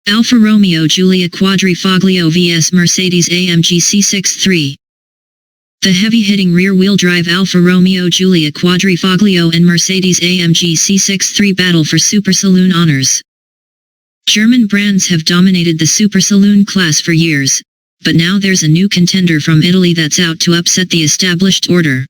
Alfa Romeo Giulia Quadrifoglio vs Mercedes-AMG C63. The heavy-hitting rear-wheel drive Alfa Romeo Giulia Quadrifoglio and Mercedes-AMG C63 battle for Super Saloon honors. German brands have dominated the Super Saloon class for years, but now there's a new contender from Italy that's out to upset the established order.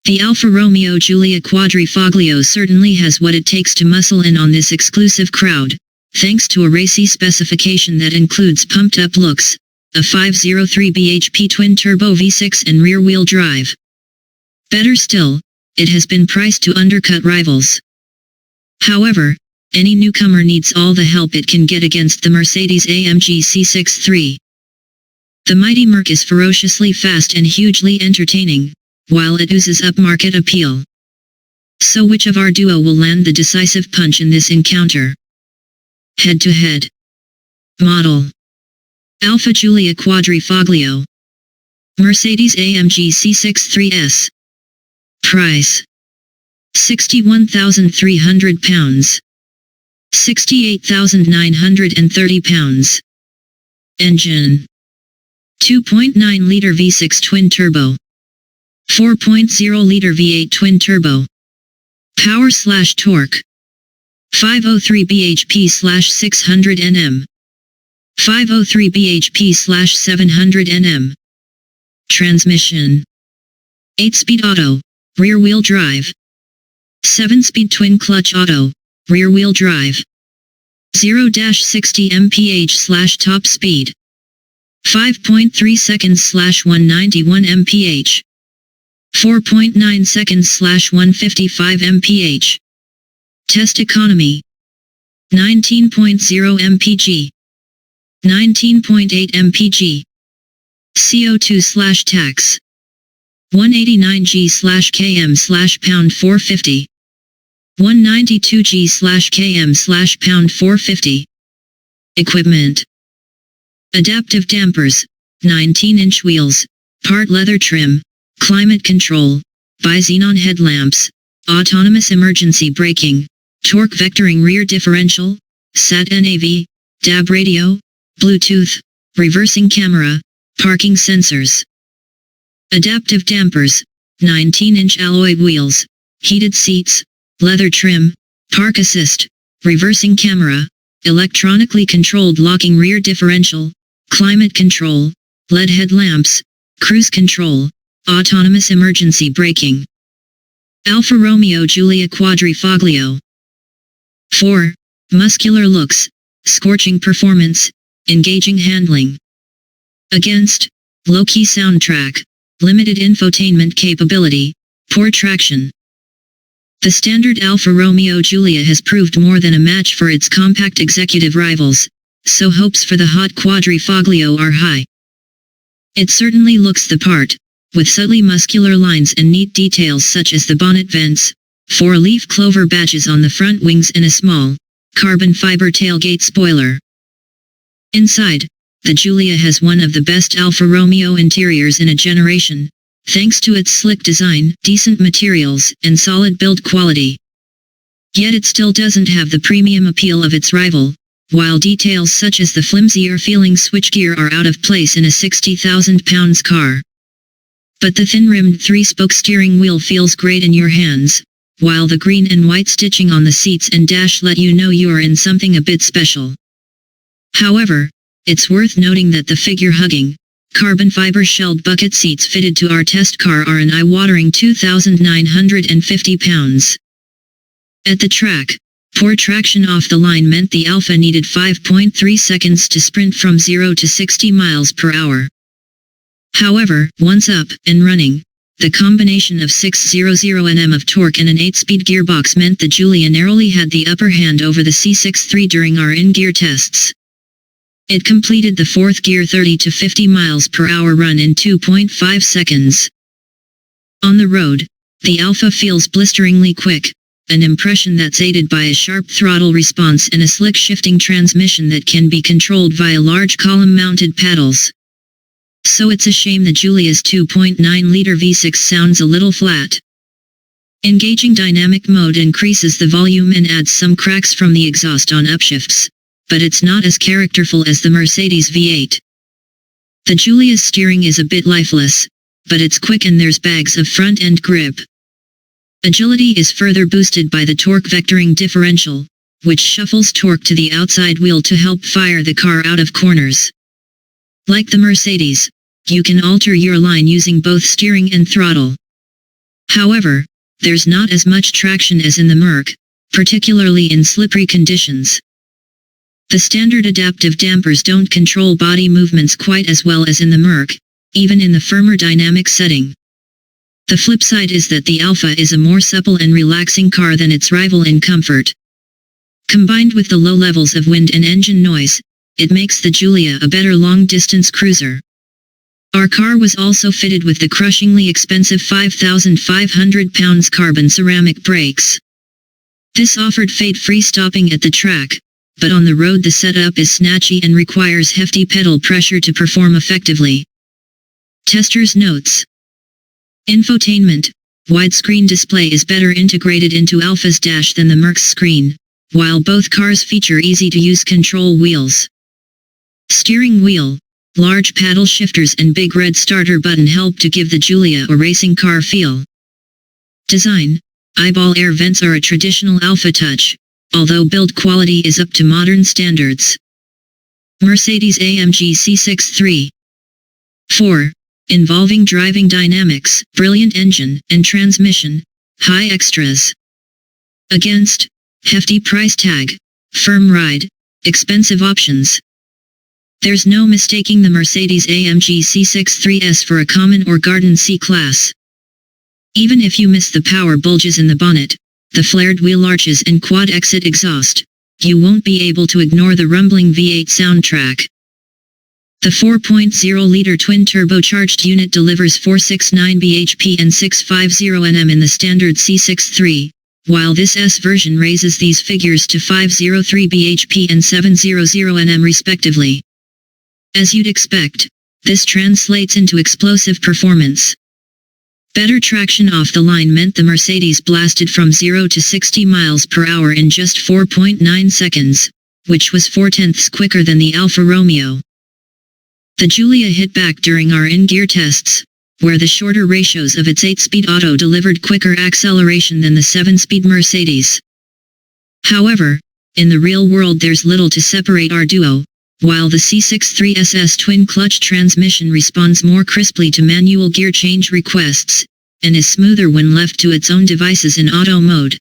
The Alfa Romeo Giulia Quadrifoglio certainly has what it takes to muscle in on this exclusive crowd, thanks to a racy specification that includes pumped-up looks, a 503 bhp twin-turbo V6 and rear-wheel drive. Better still, it has been priced to undercut rivals. However, any newcomer needs all the help it can get against the Mercedes-AMG C63. The mighty Merc is ferociously fast and hugely entertaining, while it oozes upmarket appeal. So which of our duo will land the decisive punch in this encounter? Head-to-head. Model: Alfa Giulia Quadrifoglio. Mercedes-AMG C63S. Price: £61,300. £68,930. Engine: 2.9-liter V6 twin-turbo. 4.0-liter V8 twin-turbo. Power/torque: 503 bhp/600 Nm. 503 bhp/700 Nm. Transmission: 8-speed auto, rear-wheel drive. 7-speed twin-clutch auto, rear-wheel drive. 0-60 mph/top speed. 5.3 seconds/191 mph. 4.9 seconds/155 mph. Test economy: 19.0 mpg. 19.8 mpg. CO2/tax: 189 g/km/pound 450. 192 g/km/pound 450. Equipment: adaptive dampers, 19-inch wheels, part leather trim, climate control, bi-xenon headlamps, autonomous emergency braking, torque vectoring rear differential, Sat-NAV, DAB radio, Bluetooth, reversing camera, parking sensors. Adaptive dampers, 19-inch alloy wheels, heated seats, leather trim, park assist, reversing camera, electronically controlled locking rear differential, climate control, LED headlamps, cruise control, autonomous emergency braking. Alfa Romeo Giulia Quadrifoglio. 4. Muscular looks, scorching performance, engaging handling. Against: low-key soundtrack, limited infotainment capability, poor traction. The standard Alfa Romeo Giulia has proved more than a match for its compact executive rivals, so hopes for the hot Quadrifoglio are high. It certainly looks the part, with subtly muscular lines and neat details such as the bonnet vents, 4-leaf clover badges on the front wings and a small, carbon fiber tailgate spoiler. Inside, the Giulia has one of the best Alfa Romeo interiors in a generation, thanks to its slick design, decent materials, and solid build quality. Yet it still doesn't have the premium appeal of its rival, while details such as the flimsier-feeling switchgear are out of place in a 60,000 pounds car. But the thin-rimmed 3-spoke steering wheel feels great in your hands, while the green and white stitching on the seats and dash let you know you are in something a bit special. However, it's worth noting that the figure-hugging, carbon fiber shelled bucket seats fitted to our test car are an eye-watering 2,950 pounds. At the track, poor traction off the line meant the Alfa needed 5.3 seconds to sprint from 0 to 60 miles per hour. However, once up and running, the combination of 600 Nm of torque and an 8-speed gearbox meant the Giulia narrowly had the upper hand over the C63 during our in-gear tests. It completed the fourth gear 30 to 50 miles per hour run in 2.5 seconds. On the road, the Alfa feels blisteringly quick, an impression that's aided by a sharp throttle response and a slick shifting transmission that can be controlled via large column-mounted paddles. So it's a shame the Giulia's 2.9-liter V6 sounds a little flat. Engaging dynamic mode increases the volume and adds some cracks from the exhaust on upshifts, but it's not as characterful as the Mercedes V8. The Giulia's steering is a bit lifeless, but it's quick and there's bags of front-end grip. Agility is further boosted by the torque vectoring differential, which shuffles torque to the outside wheel to help fire the car out of corners. Like the Mercedes, you can alter your line using both steering and throttle. However, there's not as much traction as in the Merc, particularly in slippery conditions. The standard adaptive dampers don't control body movements quite as well as in the Merc, even in the firmer dynamic setting. The flip side is that the Alfa is a more supple and relaxing car than its rival in comfort. Combined with the low levels of wind and engine noise, it makes the Giulia a better long-distance cruiser. Our car was also fitted with the crushingly expensive £5,500 carbon ceramic brakes. This offered fade-free stopping at the track, but on the road the setup is snatchy and requires hefty pedal pressure to perform effectively. Testers' notes. Infotainment. Widescreen display is better integrated into Alfa's dash than the Merc's screen, while both cars feature easy-to-use control wheels. Steering wheel. Large paddle shifters and big red starter button help to give the Giulia a racing car feel. Design. Eyeball air vents are a traditional Alfa touch, although build quality is up to modern standards. Mercedes-AMG C63. 4. Involving driving dynamics, brilliant engine and transmission, high extras. Against. Hefty price tag, firm ride, expensive options. There's no mistaking the Mercedes-AMG C63S for a common or garden C-Class. Even if you miss the power bulges in the bonnet, the flared wheel arches and quad-exit exhaust, you won't be able to ignore the rumbling V8 soundtrack. The 4.0-liter twin-turbocharged unit delivers 469 bhp and 650 Nm in the standard C63, while this S version raises these figures to 503 bhp and 700 Nm respectively. As you'd expect, this translates into explosive performance. Better traction off the line meant the Mercedes blasted from 0 to 60 miles per hour in just 4.9 seconds, which was 4/10 quicker than the Alfa Romeo. The Giulia hit back during our in-gear tests, where the shorter ratios of its 8-speed auto delivered quicker acceleration than the 7-speed Mercedes. However, in the real world there's little to separate our duo, while the C63's twin-clutch transmission responds more crisply to manual gear change requests, and is smoother when left to its own devices in auto mode.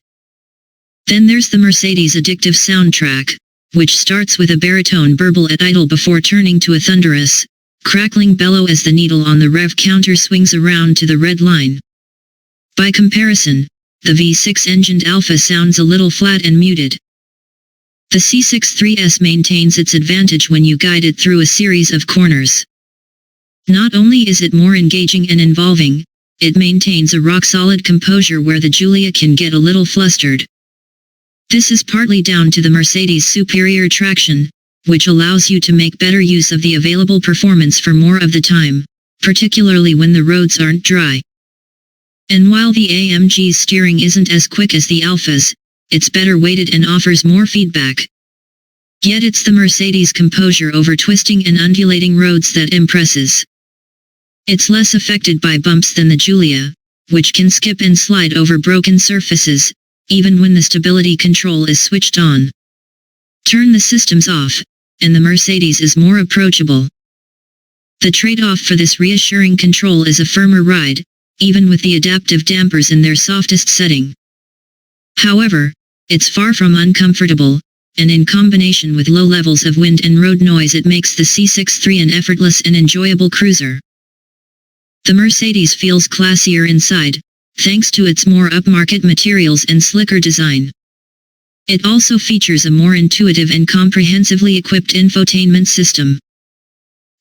Then there's the Mercedes' addictive soundtrack, which starts with a baritone burble at idle before turning to a thunderous, crackling bellow as the needle on the rev counter swings around to the red line. By comparison, the V6-engined Alfa sounds a little flat and muted. The C63S maintains its advantage when you guide it through a series of corners. Not only is it more engaging and involving, it maintains a rock-solid composure where the Giulia can get a little flustered. This is partly down to the Mercedes' superior traction, which allows you to make better use of the available performance for more of the time, particularly when the roads aren't dry. And while the AMG's steering isn't as quick as the Alfa's, it's better weighted and offers more feedback. Yet it's the Mercedes' composure over twisting and undulating roads that impresses. It's less affected by bumps than the Giulia, which can skip and slide over broken surfaces, even when the stability control is switched on. Turn the systems off, and the Mercedes is more approachable. The trade-off for this reassuring control is a firmer ride, even with the adaptive dampers in their softest setting. However, it's far from uncomfortable, and in combination with low levels of wind and road noise it makes the C63 an effortless and enjoyable cruiser. The Mercedes feels classier inside, thanks to its more upmarket materials and slicker design. It also features a more intuitive and comprehensively equipped infotainment system.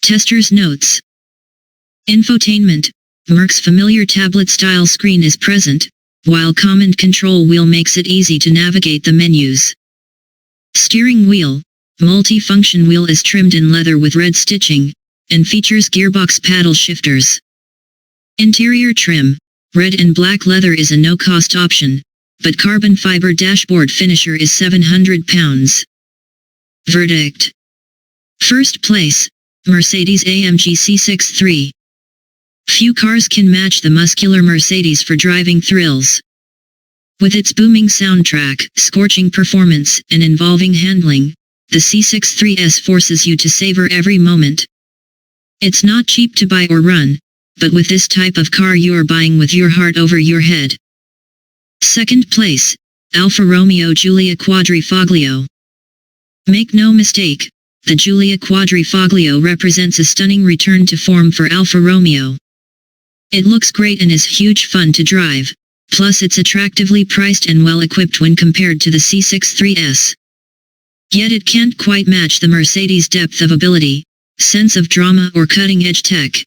Testers' notes. Infotainment. Merc's familiar tablet-style screen is present, while command control wheel makes it easy to navigate the menus. Steering wheel. Multi-function wheel is trimmed in leather with red stitching, and features gearbox paddle shifters. Interior trim. Red and black leather is a no-cost option, but carbon fiber dashboard finisher is £700. Verdict. First place, Mercedes-AMG C63. Few cars can match the muscular Mercedes for driving thrills. With its booming soundtrack, scorching performance, and involving handling, the C63S forces you to savor every moment. It's not cheap to buy or run, but with this type of car you are buying with your heart over your head. Second place, Alfa Romeo Giulia Quadrifoglio. Make no mistake, the Giulia Quadrifoglio represents a stunning return to form for Alfa Romeo. It looks great and is huge fun to drive, plus it's attractively priced and well equipped when compared to the C63S. Yet it can't quite match the Mercedes' depth of ability, sense of drama or cutting-edge tech.